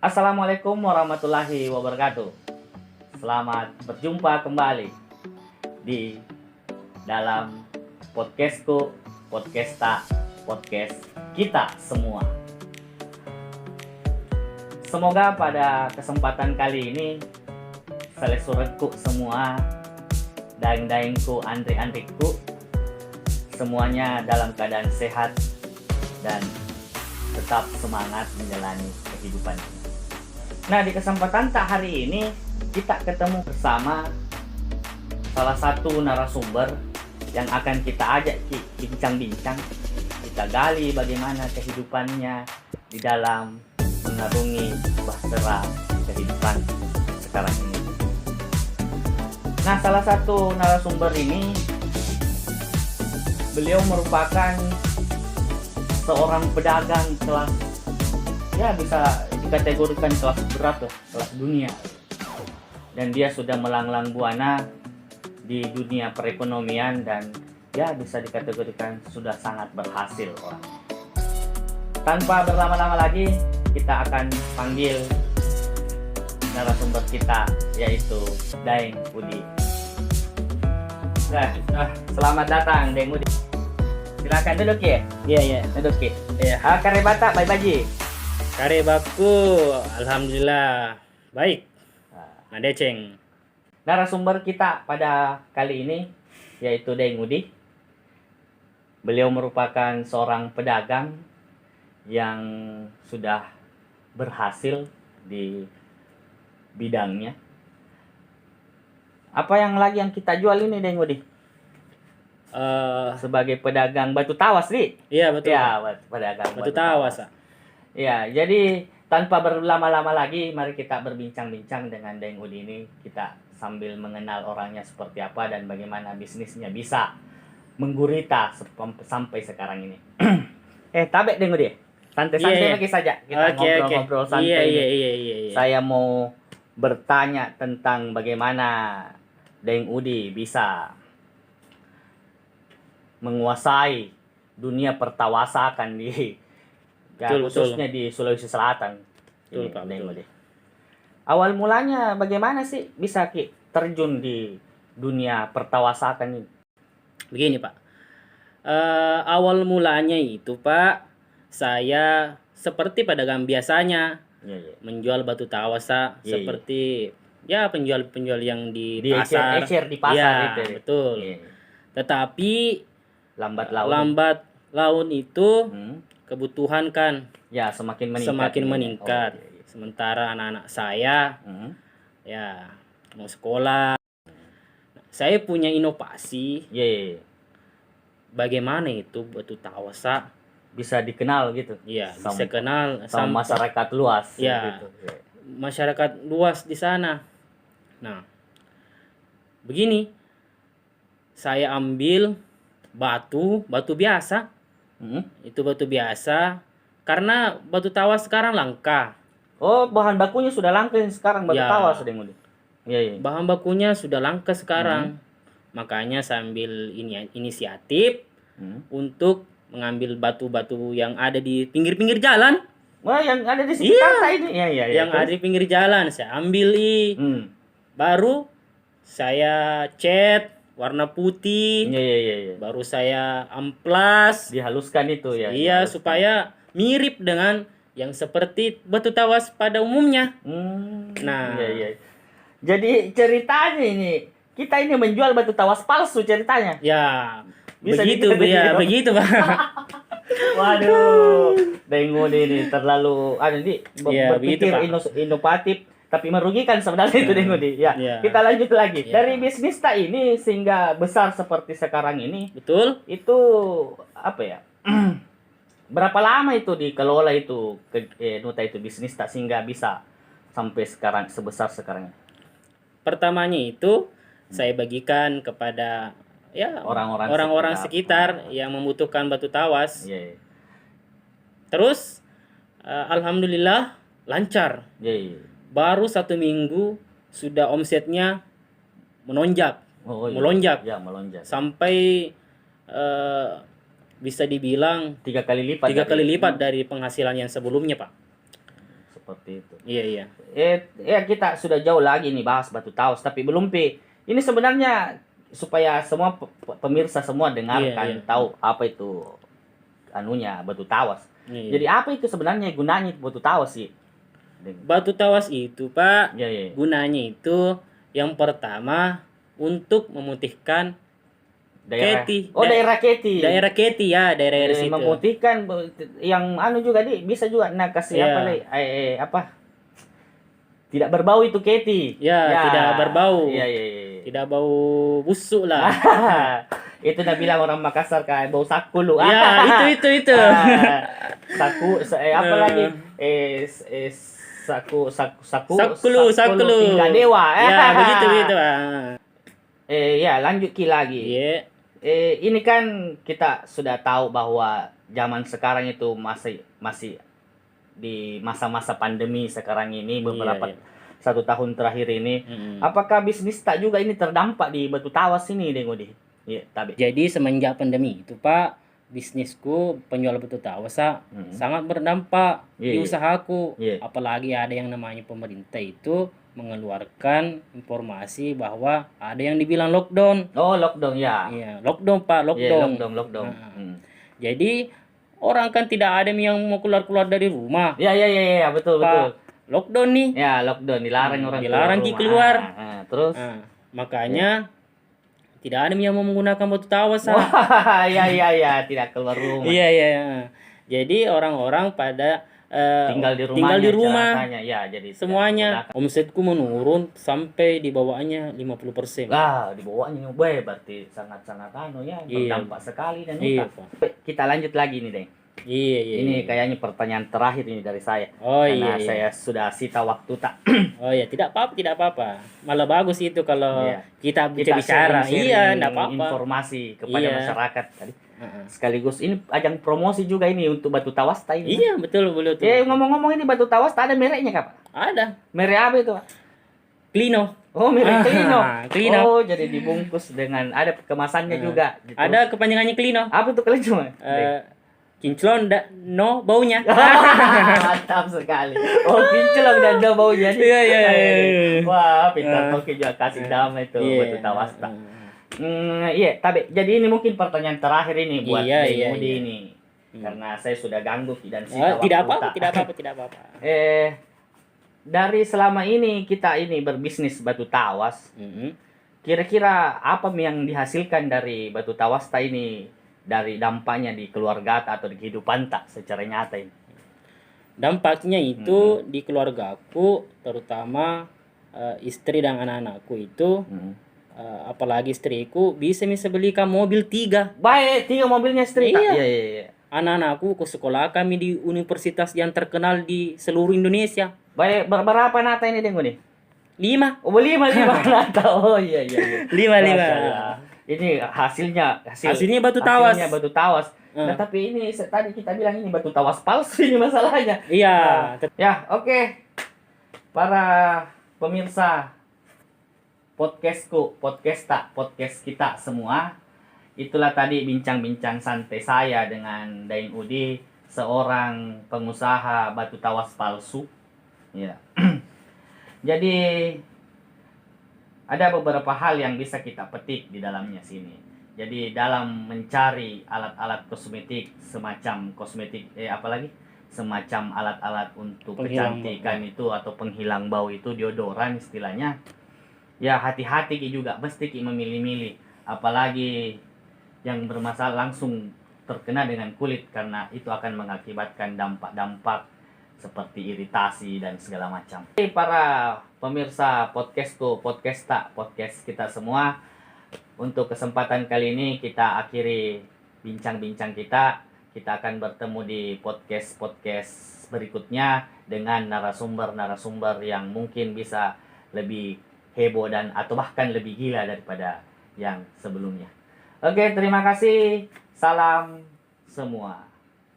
Assalamualaikum warahmatullahi wabarakatuh. Selamat berjumpa kembali di dalam podcastku, podcast kita semua. Semoga pada kesempatan kali ini selesuretku semua, daeng-daengku, antrik-antrikku, semuanya dalam keadaan sehat dan tetap semangat menjalani kehidupan ini. Nah, di kesempatan hari ini kita ketemu bersama salah satu narasumber yang akan kita ajak bincang-bincang. Kita gali bagaimana kehidupannya di dalam mengarungi bahtera kehidupan sekarang ini. Nah, salah satu narasumber ini, beliau merupakan seorang pedagang kelas, ya bisa dikategorikan kelas berat lah, kelas dunia. Dan dia sudah melanglang buana di dunia perekonomian dan ya bisa dikategorikan sudah sangat berhasil orang. Tanpa berlama-lama lagi, kita akan panggil narasumber kita, yaitu Daeng Udi. Selamat datang Daeng Udi. Silakan duduk ya. Iya. Duduk ya. Iya. Kare bata baik baji. Kare baku, alhamdulillah baik. Madeceng. Narasumber kita pada kali ini yaitu Daeng Udi. Beliau merupakan seorang pedagang yang sudah berhasil di bidangnya. Apa yang lagi yang kita jual ini Daeng Udi? Sebagai pedagang batu tawas nih. Iya betul. Ya, pedagang batu tawas. Ya, jadi tanpa berlama-lama lagi, mari kita berbincang-bincang dengan Daeng Udi ini. Kita sambil mengenal orangnya seperti apa dan bagaimana bisnisnya bisa menggurita sampai sekarang ini. Tabek Daeng Udi. Santai-santai lagi saja. Kita ngobrol-ngobrol santai. Iya. Saya mau bertanya tentang bagaimana Daeng Udi bisa menguasai dunia pertawasakan di khususnya di Sulawesi Selatan. Betul, Pak. Betul. Awal mulanya bagaimana sih bisa terjun di dunia pertawasakan ini? Begini Pak. Awal mulanya itu Pak, saya seperti pedagang biasanya menjual batu tawasa seperti ya penjual-penjual yang di pasar. Di pasar ya, itu. Betul. Tetapi lambat laun itu kebutuhan kan ya semakin meningkat. Sementara anak-anak saya ya mau sekolah. Saya punya inovasi. Bagaimana itu batu tawasa bisa dikenal gitu. Iya, bisa kenal sama masyarakat luas ya, gitu. Masyarakat luas di sana. Nah, begini. Saya ambil batu biasa. Itu batu biasa karena batu tawas sekarang langka. Oh, bahan bakunya sudah langka sekarang batu tawas Daeng Udi. Iya. Bahan bakunya sudah langka sekarang. Makanya saya ambil inisiatif untuk mengambil batu-batu yang ada di pinggir-pinggir jalan. Wah, yang ada di sekitar ini. Iya. Yang ada di pinggir jalan saya ambil baru saya cat warna putih. Iya. Baru saya amplas, dihaluskan itu ya. Iya, supaya mirip dengan yang seperti batu tawas pada umumnya. Nah, iya. Jadi ceritanya ini kita ini menjual batu tawas palsu ceritanya. Ya, bisa begitu begitu Pak. Waduh, Daeng Udi ini terlalu berpikir inovatif tapi merugikan sebenarnya itu Daeng Udi. Ya. Kita lanjut lagi. Dari bisnis ini sehingga besar seperti sekarang ini. Betul. Itu apa ya? Berapa lama itu dikelola itu bisnis sehingga bisa sampai sekarang sebesar sekarang? Pertamanya itu saya bagikan kepada orang-orang sekitar yang membutuhkan batu tawas. Terus alhamdulillah lancar. Baru 1 minggu sudah omsetnya melonjak. Melonjak. Sampai bisa dibilang 3 kali lipat. 3 kali lipat dari penghasilan yang sebelumnya, Pak. seperti itu. Iya. Kita sudah jauh lagi nih bahas batu tawas, tapi belum Pi. Ini sebenarnya supaya semua pemirsa semua dengarkan, Iya. tahu apa itu anunya batu tawas. Iya. Jadi apa itu sebenarnya gunanya batu tawas sih? Batu tawas itu, Pak, Iya. gunanya itu yang pertama untuk memutihkan Daerah. Keti. Daerah Keti. Daerah Keti ya, daerah situ. Memutihkan yang anu juga bisa juga kasih Iya. apa? Tidak berbau itu Keti. Ya, tidak berbau. Iya. Tidak bau busuk lah. Itu udah bilang orang Makassar kayak bau saku lu. Ya, itu. Saku apa lagi? Saku Sakulu. tinggal dewa. Ya, begitu. Ya, lanjut lagi. Iya. Ini kan kita sudah tahu bahwa zaman sekarang itu masih di masa-masa pandemi sekarang ini beberapa satu tahun terakhir ini. Apakah bisnis tak juga ini terdampak di batu tawas ini, Dengodi? Iya, tapi. Jadi semenjak pandemi itu, Pak, bisnisku penjual batu tawas sangat berdampak di usahaku. Apalagi ada yang namanya pemerintah itu mengeluarkan informasi bahwa ada yang dibilang lockdown. Oh, lockdown ya. Iya, lockdown, Pak, lockdown. Lockdown. Jadi orang kan tidak ada yang mau keluar dari rumah. Iya, betul. Lockdown nih. Ya, lockdown dilarang orang dilarang keluar. Terus makanya tidak ada yang mau menggunakan batu tawas. Iya, tidak keluar rumah. Iya. Jadi orang-orang pada tinggal di rumah. Ya, jadi semuanya. Omsetku menurun sampai di bawahnya 50%. Di bawahnya berarti sangat-sangat berdampak sekali dan Kita lanjut lagi nih, Deng. Iya. Ini kayaknya pertanyaan terakhir ini dari saya. Karena saya sudah sita waktu tak. Oh iya, tidak apa-apa. Malah bagus itu kalau kita bicara. Iya, tidak apa-apa. Informasi kepada masyarakat tadi. Sekaligus ini ajang promosi juga ini untuk batu tawas ini. Iya, betul. Ngomong-ngomong ini batu tawas ada mereknya, Kak? Ada. Merek apa itu, Pak? Klino. Oh, merek Klino. Klino. Oh, jadi dibungkus dengan ada kemasannya juga. Ada kepanjangannya Klino. Apa itu Klino? Kinclong no baunya. Mantap sekali. Oh, kinclong dan no baunya. Iya. Wah, pintar Toki juga kasih nama itu batu tawas. Tapi jadi ini mungkin pertanyaan terakhir ini buat Budi ini. Karena saya sudah ganggu dan tidak apa-apa. Dari selama ini kita ini berbisnis batu tawas. Kira-kira apa yang dihasilkan dari batu tawas ini, dari dampaknya di keluarga atau di kehidupan tak secara nyata ini? Dampaknya itu di keluargaku, terutama istri dan anak-anakku itu. Apalagi istriku bisa belikan mobil 3. Baik, 3 mobilnya istri. Iya. Anak-anakku ke sekolah kami di universitas yang terkenal di seluruh Indonesia. Baik, berapa nata ini Denggo nih? 5. Oh, 5 nata. Oh iya. 5. Ini hasilnya batu tawas. Nah, tapi ini tadi kita bilang ini batu tawas palsu ini masalahnya. Iya. Oke. Para pemirsa podcast kita semua. Itulah tadi bincang-bincang santai saya dengan Daeng Udi, seorang pengusaha batu tawas palsu. Ya. Jadi ada beberapa hal yang bisa kita petik di dalamnya sini. Jadi dalam mencari alat-alat kosmetik semacam semacam alat-alat untuk kecantikan itu atau penghilang bau itu, deodoran istilahnya. Ya, hati-hati juga, mesti memilih-milih, apalagi yang bermasalah langsung terkena dengan kulit, karena itu akan mengakibatkan dampak-dampak seperti iritasi dan segala macam. Para pemirsa podcast kita semua, untuk kesempatan kali ini kita akhiri bincang-bincang kita. Kita akan bertemu di podcast berikutnya dengan narasumber yang mungkin bisa lebih heboh atau bahkan lebih gila daripada yang sebelumnya. Oke, terima kasih. Salam semua.